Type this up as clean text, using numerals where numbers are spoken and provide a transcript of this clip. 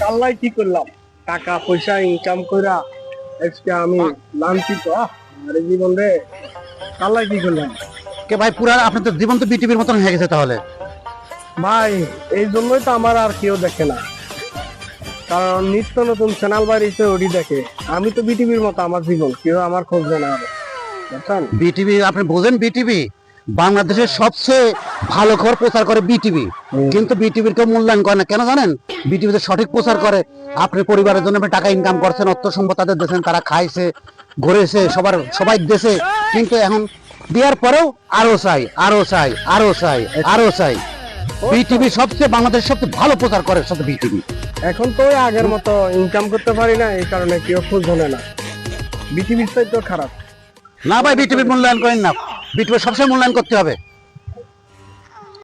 কাল্লাই কি করলাম, টাকা পয়সা ইনকাম কইরা আজকে আমি লাঞ্ছিত। আরে জীবন রে, কাল্লাই কি করলাম কে ভাই, পুরা আপনার তো জীবন তো বিটিভির মতন হয়ে গেছে তাহলে। ভাই। এই জন্যই তো আমার আর কেউ দেখে না, কারণ নিত্য নতুন চ্যানেল বাড়িতে ওডি দেখে। আমি তো বিটিভির মতো আমার জীবন, কেউ আমার খোঁজ নেয় না আর, বুঝছেন? বিটিভি আপনি বোঝেন, বিটিভি বাংলাদেশের সবচেয়ে ভালো খবর প্রচার করে বিটিভি, কিন্তু বিটিভির কেউ মূল্যায়ন করে না। কেন জানেন? বিটিভিতে সঠিক প্রচার করে। আপনি পরিবারের জন্য আপনি টাকা ইনকাম করছেন, অর্থ সম্পদ তাদের দিয়েছেন, তারা খাইছে, ঘুরেছে, সবাই দেশে, কিন্তু এখন দেওয়ার পরেও আরো চাই, আরো চাই, আরো চাই, আরো চাই। বিটিভি সবচেয়ে বাংলাদেশের সবচেয়ে ভালো প্রচার করে সাথে বিটিভি। এখন তো ওই আগের মতো ইনকাম করতে পারি না, এই কারণে কেউ খোঁজ নেয় না। বিটিভির চাই তো খারাপ। না ভাই, বিটিভি মূল্যায়ন করেন না, বিটিভি সবসময় মূল্যায়ন করতে হবে।